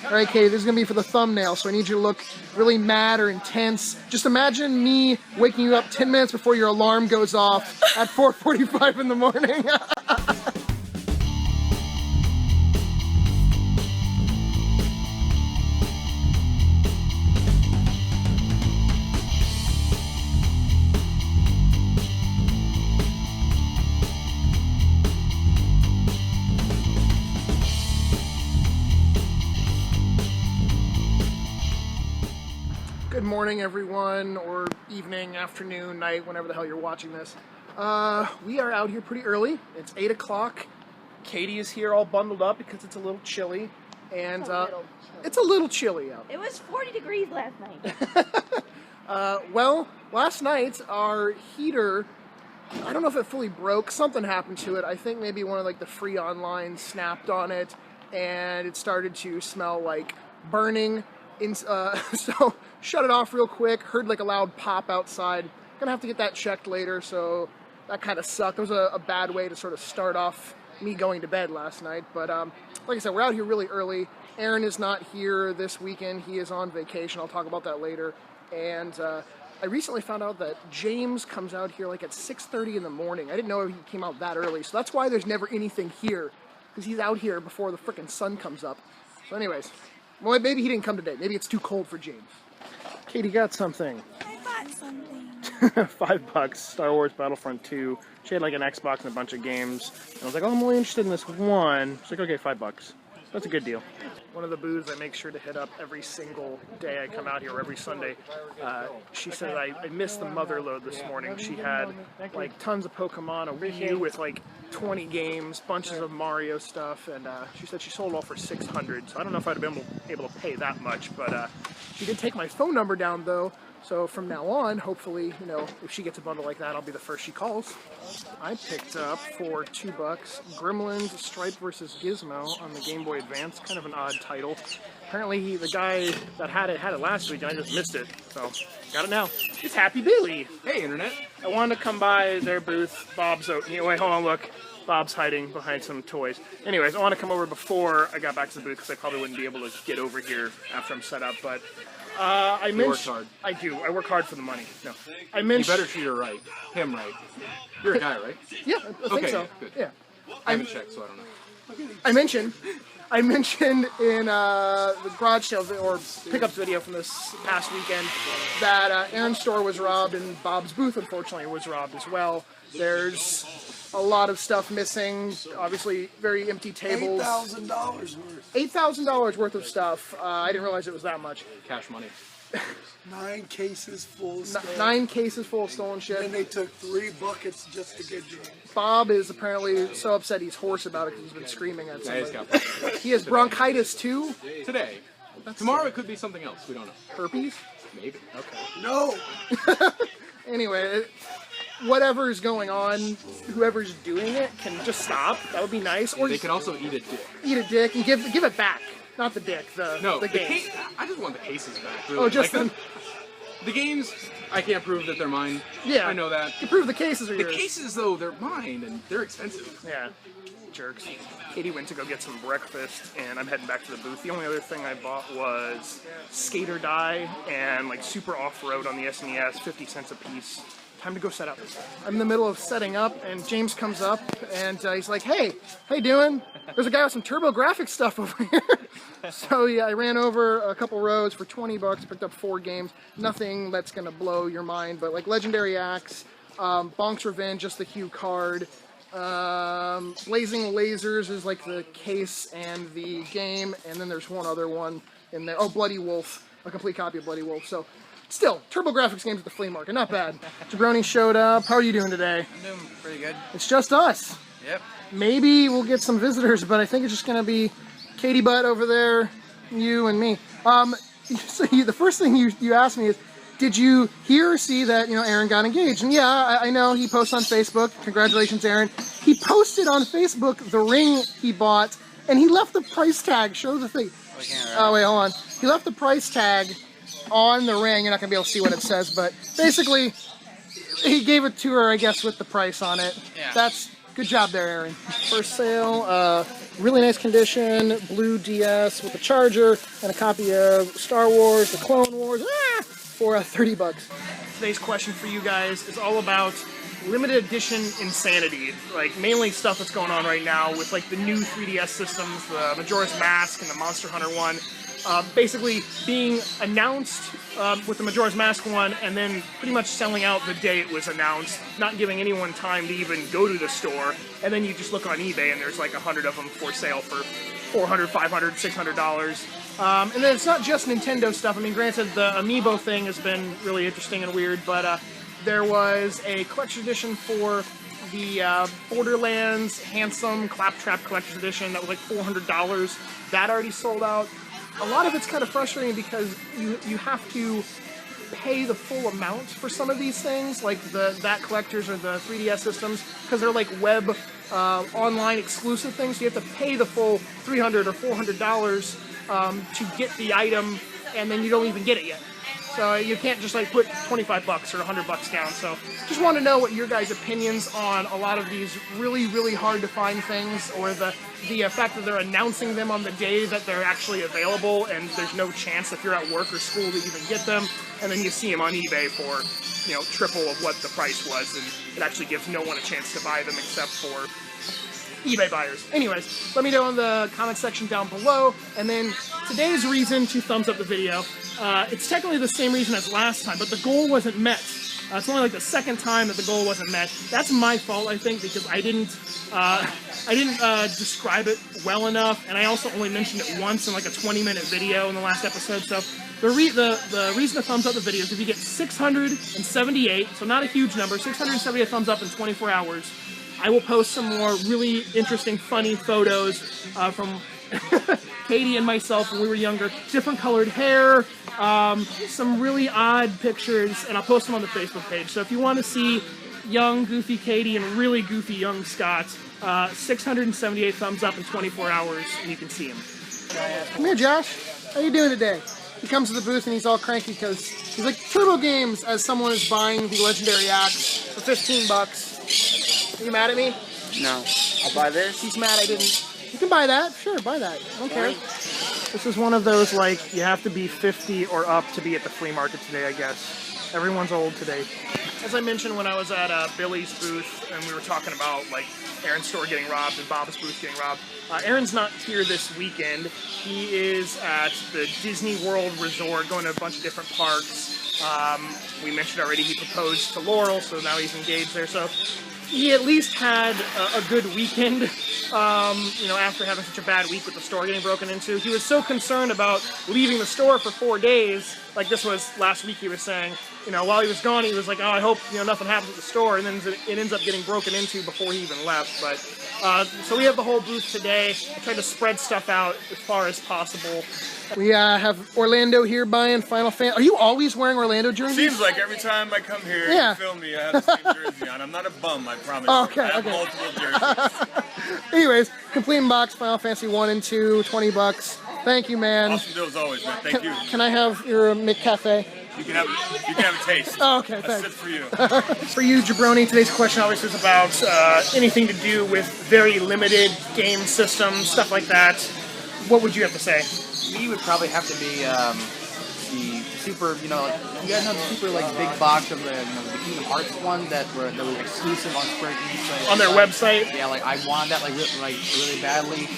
All right, Katie, this is going to be for the thumbnail, so I need you to look really mad or intense. Just imagine me waking you up 10 minutes before your alarm goes off at 4:45 in the morning. Good morning, everyone, or evening, afternoon, night, whenever the hell you're watching this. We are out here pretty early. It's 8 o'clock. Katie is here all bundled up because it's a little chilly. And it's a little chilly out. It was 40 degrees last night. Well, last night our heater, I don't know if it fully broke. Something happened to it. I think maybe one of like the Freon lines snapped on it, and it started to smell like burning. So shut it off real quick. Heard like a loud pop outside. Gonna have to get that checked later. So that kind of sucked. It was a bad way to sort of start off me going to bed last night. But like I said, we're out here really early. Aaron is not here this weekend. He is on vacation. I'll talk about that later. And I recently found out that James comes out here like at 6:30 in the morning. I didn't know he came out that early. So that's why there's never anything here, because he's out here before the frickin' sun comes up. So anyways, well, maybe he didn't come today. Maybe it's too cold for James. Katie got something. I bought something. $5, Star Wars Battlefront 2. She had like an Xbox and a bunch of games. And I was like, oh, I'm only interested in this one. She's like, okay, $5. That's a good deal. One of the booths I make sure to hit up every single day I come out here, or every Sunday. She said I missed the mother load this morning. She had like tons of Pokemon, a Wii U with like 20 games, bunches of Mario stuff, and she said she sold all for $600. So I don't know if I'd have been able to pay that much, but she did take my phone number down though. So from now on, hopefully, you know, if she gets a bundle like that, I'll be the first she calls. I picked up for $2 Gremlins Stripe vs. Gizmo on the Game Boy Advance. Kind of an odd title. Apparently, the guy that had it last week, and I just missed it. So, got it now. It's Happy Billy. Hey, Internet. I wanted to come by their booth. Bob's out. Wait, hold on, look. Bob's hiding behind some toys. Anyways, I want to come over before I got back to the booth because I probably wouldn't be able to get over here after I'm set up, but... I work hard. I do. I work hard for the money. No, I mentioned. You better treat her right. Him right. You're a guy, right? Yeah, I think so. Good. Yeah. I haven't checked, so I don't know. I mentioned in the garage sale or pickups video from this past weekend that Aaron's store was robbed and Bob's booth, unfortunately, was robbed as well. There's a lot of stuff missing. Obviously, very empty tables. $8,000 worth. $8,000 worth of stuff. I didn't realize it was that much. Cash money. 9 cases full of stuff. 9 cases full of stolen shit. And they took 3 buckets just to get James. Bob is apparently so upset he's hoarse about it because he's been screaming at Yeah, somebody. he's got He has bronchitis too. Today. Tomorrow it could be something else. We don't know. Herpes? Maybe. Okay. No! Anyway, whatever's going on, whoever's doing it can just stop. That would be nice. Or They just can also eat a dick. eat a dick and give it back. Not the dick, the game. Case, I just want the cases back. Really. Oh, just like the games, I can't prove that they're mine. Yeah. I know that. You prove the cases are The yours. cases, though, they're mine, and they're expensive. Yeah. Jerks. Katie went to go get some breakfast, and I'm heading back to the booth. The only other thing I bought was Skate or Die and like Super Off-Road on the SNES, 50 cents a piece. Time to go set up. I'm in the middle of setting up, and James comes up, and he's like, hey, how you doing? There's a guy with some TurboGrafx stuff over here. So yeah, I ran over a couple roads for $20, picked up 4 games. Nothing that's gonna blow your mind, but like Legendary Axe, Bonk's Revenge, just the Hue card. Blazing Lasers is like the case and the game, and then there's one other one in there. Oh, Bloody Wolf, a complete copy of Bloody Wolf. So still, TurboGrafx games at the flea market, not bad. Jabroni showed up. How are you doing today? I'm doing pretty good. It's just us. Yep. Maybe we'll get some visitors, but I think it's just gonna be Katie Butt over there, you and me. So the first thing you asked me is, did you hear or see that, you know, Aaron got engaged? And yeah, I know he posts on Facebook. Congratulations, Aaron. He posted on Facebook the ring he bought, and he left the price tag. Show the thing. Oh, wait, hold on. He left the price tag on the ring. You're not going to be able to see what it says, but basically, he gave it to her, I guess, with the price on it. Yeah. That's Good job there, Aaron. First sale, really nice condition, blue DS with a charger and a copy of Star Wars, The Clone Wars, for 30 bucks. Today's question for you guys is all about limited edition insanity, like mainly stuff that's going on right now with like the new 3DS systems, the Majora's Mask and the Monster Hunter one. Basically being announced with the Majora's Mask one and then pretty much selling out the day it was announced, not giving anyone time to even go to the store, and then you just look on eBay and there's like 100 of them for sale for $400, $500, $600. And then it's not just Nintendo stuff. I mean, granted, the Amiibo thing has been really interesting and weird, but there was a collection edition for the Borderlands Handsome Claptrap Collector's Edition that was like $400. That already sold out. A lot of it's kind of frustrating because you have to pay the full amount for some of these things, like that collectors or the 3DS systems, because they're like web online exclusive things. So you have to pay the full $300 or $400 to get the item, and then you don't even get it yet. So you can't just like put 25 bucks or 100 bucks down. So just want to know what your guys' opinions on a lot of these really, really hard to find things, or the fact that they're announcing them on the day that they're actually available and there's no chance if you're at work or school to even get them, and then you see them on eBay for, you know, triple of what the price was, and it actually gives no one a chance to buy them except for eBay buyers. Anyways, let me know in the comment section down below, and then today's reason to thumbs up the video. It's technically the same reason as last time, but the goal wasn't met. It's only like the second time that the goal wasn't met. That's my fault, I think, because I didn't describe it well enough, and I also only mentioned it once in like a 20-minute video in the last episode. So the reason to thumbs up the video is if you get 678, so not a huge number, 678 thumbs up in 24 hours, I will post some more really interesting, funny photos from Katie and myself when we were younger. Different colored hair, some really odd pictures, and I'll post them on the Facebook page. So if you want to see young, goofy Katie and really goofy young Scott, 678 thumbs up in 24 hours, and you can see him. Come here, Josh. How you doing today? He comes to the booth and he's all cranky because he's like, Turbo Games, as someone is buying the Legendary Axe for 15 bucks. Are you mad at me? No. I'll buy this. He's mad I didn't. You can buy that. Sure, buy that. I don't care. This is one of those, like, you have to be 50 or up to be at the flea market today, I guess. Everyone's old today. As I mentioned when I was at Billy's booth and we were talking about, like, Aaron's store getting robbed and Bob's booth getting robbed, Aaron's not here this weekend. He is at the Disney World Resort going to a bunch of different parks. We mentioned already he proposed to Laurel, so now he's engaged there. So he at least had a good weekend, you know, after having such a bad week with the store getting broken into. He was so concerned about leaving the store for 4 days, like this was last week he was saying, you know, while he was gone he was like, oh, I hope, you know, nothing happens at the store, and then it ends up getting broken into before he even left. But so we have the whole booth today. I tried to spread stuff out as far as possible. We have Orlando here buying Final Fantasy. Are you always wearing Orlando jerseys? Seems like every time I come here and film me, I have the same jersey on. I'm not a bum, I promise. Okay, I have multiple jerseys. Anyways, complete in box Final Fantasy 1 and 2, 20 bucks. Thank you, man. Awesome deals always, man. Thank you. Can I have your McCafe? You can have a taste. Oh, okay, That's thanks. it for you. For you, Jabroni, today's question obviously is about anything to do with very limited game systems, stuff like that. What would you have to say? Me would probably have to be the super, you know, you guys know the super like big box of the, you know, the Kingdom Hearts one that was exclusive on Square Enix. On their website? Yeah, like I wanted that like really badly.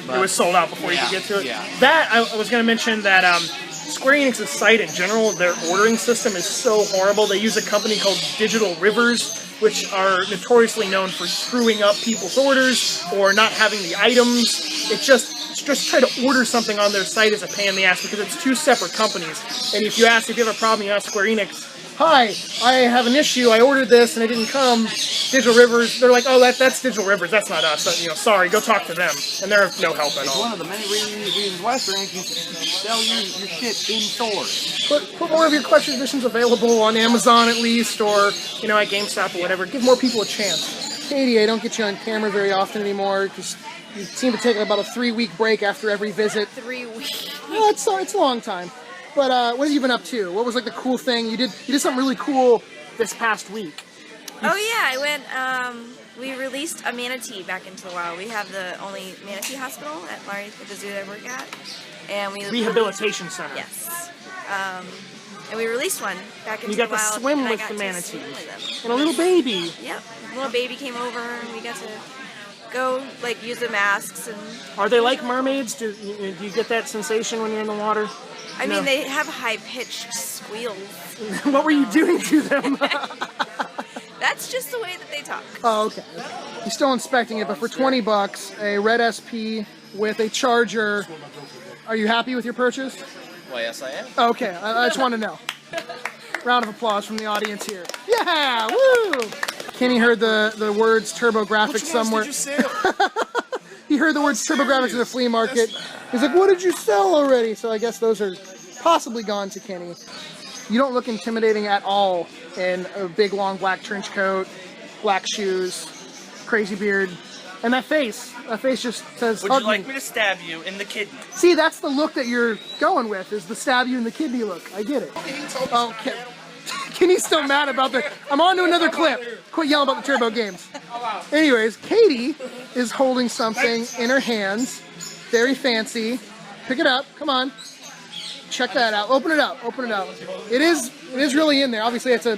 But it was sold out before you could get to it? Yeah. That, I was going to mention that Square Enix's site in general, their ordering system is so horrible. They use a company called Digital Rivers, which are notoriously known for screwing up people's orders or not having the items. It's just try to order something on their site is a pain in the ass because it's two separate companies. And if you have a problem, you ask Square Enix, hi, I have an issue, I ordered this and it didn't come. Digital Rivers, they're like, oh, that's Digital Rivers, that's not us. So, you know, sorry, go talk to them. And they're no help at It's all. one of the many reasons why Square Enix can sell your shit in stores. Put more of your collection editions available on Amazon at least, or, you know, at GameStop or whatever. Give more people a chance. Katie, I don't get you on camera very often anymore because you seem to take about a 3-week break after every visit. 3 weeks. Well, it's a long time. But what have you been up to? What was like the cool thing? You did something really cool this past week. Oh yeah, I went We released a manatee back into the wild. We have the only manatee hospital at the zoo that I work at, and we Rehabilitation center. Yes, and we released one back into You got the wild. to swim and I with got the to manatees. swim with them. And a little baby. Yep, a little baby came over, and we got to go like use the masks and. Are they like mermaids? Do you get that sensation when you're in the water? I mean, they have high-pitched squeals. What were you doing to them? That's just the way that they talk. Oh, okay. You're still inspecting it, but for 20 bucks, a red SP with a charger. Are you happy with your purchase? Well, yes, I am. Okay, I just want to know. Round of applause from the audience here. Yeah, woo! Kenny heard the words TurboGrafx somewhere. Which ones did you sell? He heard the words TurboGrafx in the flea market. He's like, what did you sell already? So I guess those are possibly gone to Kenny. You don't look intimidating at all in a big, long black trench coat, black shoes, crazy beard, and that face. That face just says, Would you like me to stab you in the kidney? See, that's the look that you're going with, is the stab you in the kidney look. I get it. Okay. Kenny's still mad about the... I'm on to another clip. Quit yelling about the Turbo games. Anyways, Katie is holding something in her hands. Very fancy. Pick it up. Come on. Check that out. Open it up. Open it up. It is really in there. Obviously, it's a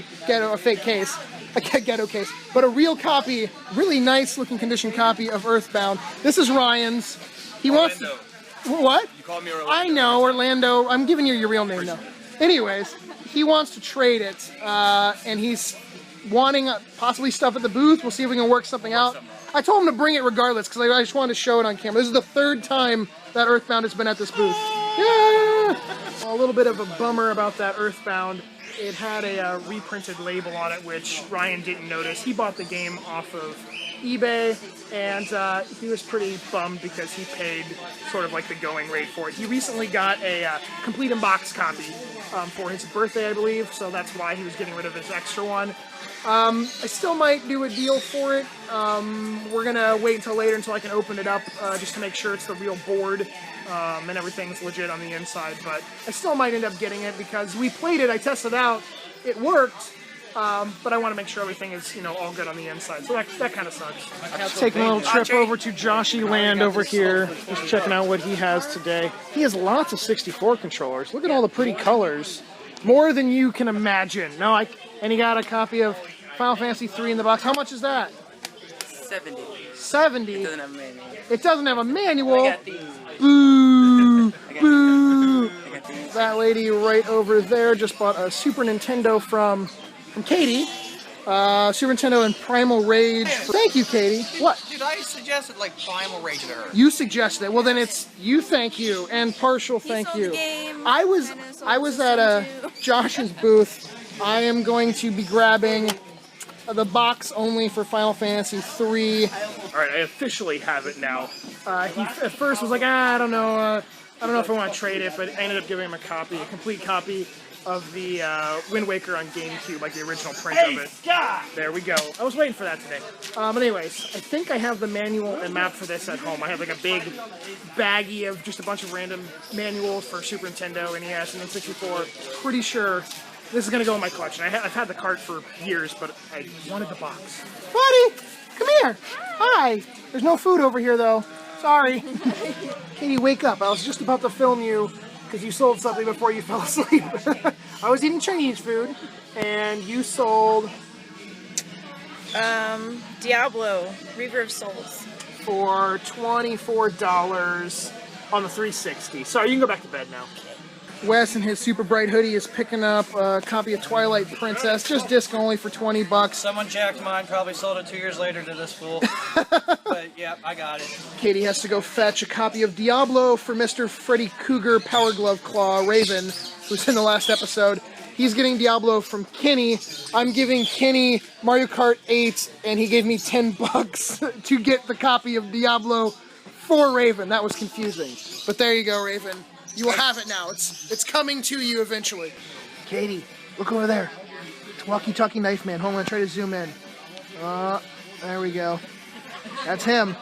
fake case. A ghetto case. But a real copy, really nice looking condition copy of Earthbound. This is Ryan's. He wants... What? You called me Orlando. I know, Orlando. I'm giving you your real name now. Anyways, he wants to trade it, and he's wanting possibly stuff at the booth. We'll see if we can work something out. I told him to bring it regardless, because I just wanted to show it on camera. This is the third time that Earthbound has been at this booth. Yeah! A little bit of a bummer about that Earthbound. It had a reprinted label on it, which Ryan didn't notice. He bought the game off of eBay, and he was pretty bummed because he paid sort of like the going rate for it. He recently got a complete in-box copy for his birthday, I believe, so that's why he was getting rid of his extra one. I still might do a deal for it. We're gonna wait until later until I can open it up just to make sure it's the real board and everything's legit on the inside, but I still might end up getting it because we played it, I tested out, it worked, but I want to make sure everything is, all good on the inside, so that kind of sucks. Taking a little trip over to Joshy Land over here, just checking out what he has today. He has lots of 64 controllers. Look at all the pretty colors. More than you can imagine. And he got a copy of Final Fantasy 3 in the box. How much is that? 70. 70? It doesn't have a manual. It doesn't have a manual? I got these. Boo! Boo! That lady right over there just bought a Super Nintendo from Katie. Super Nintendo and Primal Rage. Thank you, Katie. What? Dude, I suggested like Primal Rage to her. You suggested it. Well, then it's you thank you and partial thank you. I was at Josh's booth. I am going to be grabbing the box only for Final Fantasy 3. Alright, I officially have it now. He at first was like, I don't know if I want to trade it, but I ended up giving him a complete copy of the Wind Waker on GameCube, like the original print of it. There we go. I was waiting for that today. But anyways, I think I have the manual and map for this at home. I have like a big baggie of just a bunch of random manuals for Super Nintendo, NES, and N64. Pretty sure this is going to go in my collection. I've had the cart for years, but I wanted the box. Buddy, come here. Hi. There's no food over here, though. Sorry. Katie, wake up. I was just about to film you because you sold something before you fell asleep. I was eating Chinese food, and you sold... Diablo, Reaver of Souls. For $24 on the 360. Sorry, you can go back to bed now. Wes in his super bright hoodie is picking up a copy of Twilight Princess, just disc only for 20 bucks. Someone jacked mine, probably sold it 2 years later to this fool. But yeah, I got it. Katie has to go fetch a copy of Diablo for Mr. Freddy Cougar Power Glove Claw Raven, who's in the last episode. He's getting Diablo from Kenny. I'm giving Kenny Mario Kart 8, and he gave me 10 bucks to get the copy of Diablo for Raven. That was confusing. But there you go, Raven. You will have it now. It's coming to you eventually. Katie, look over there. It's Walkie-Talkie Knife Man. Hold on, try to zoom in. There we go. That's him.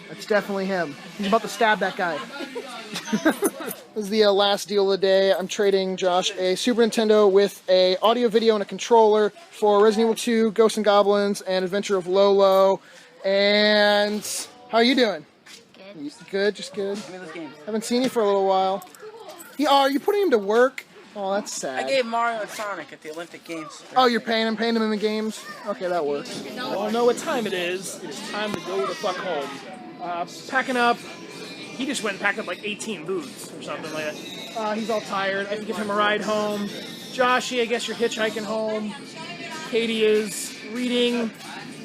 That's definitely him. He's about to stab that guy. This is the last deal of the day. I'm trading Josh a Super Nintendo with a audio, video, and a controller for Resident Evil 2, Ghosts and Goblins, and Adventure of Lolo. And how are you doing? Good. Good, just good. Give me this game. Haven't seen you for a little while. Are you putting him to work? Oh, that's sad. I gave Mario and Sonic at the Olympic Games. Oh, you're paying him in the games? Okay, that works. Well, I know what time it is. It is time to go the fuck home. Packing up. He just went and packed up like 18 boots or something like that. He's all tired. I have to give him a ride home. Joshy, I guess you're hitchhiking home. Katie is reading,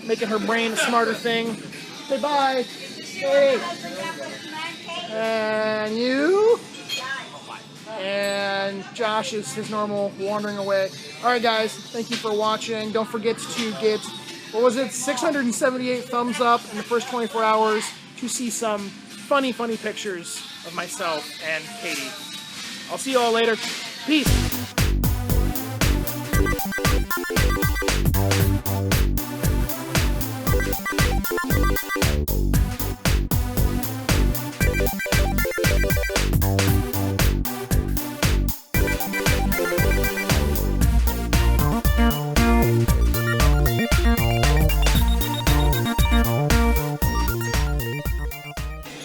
making her brain a smarter thing. Say bye. Hey. And you? And Josh is his normal wandering away. Alright guys, thank you for watching. Don't forget to get, 678 thumbs up in the first 24 hours to see some funny pictures of myself and Katie. I'll see you all later. Peace.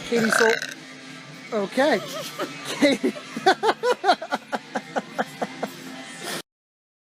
Katie sold. Okay. Katie.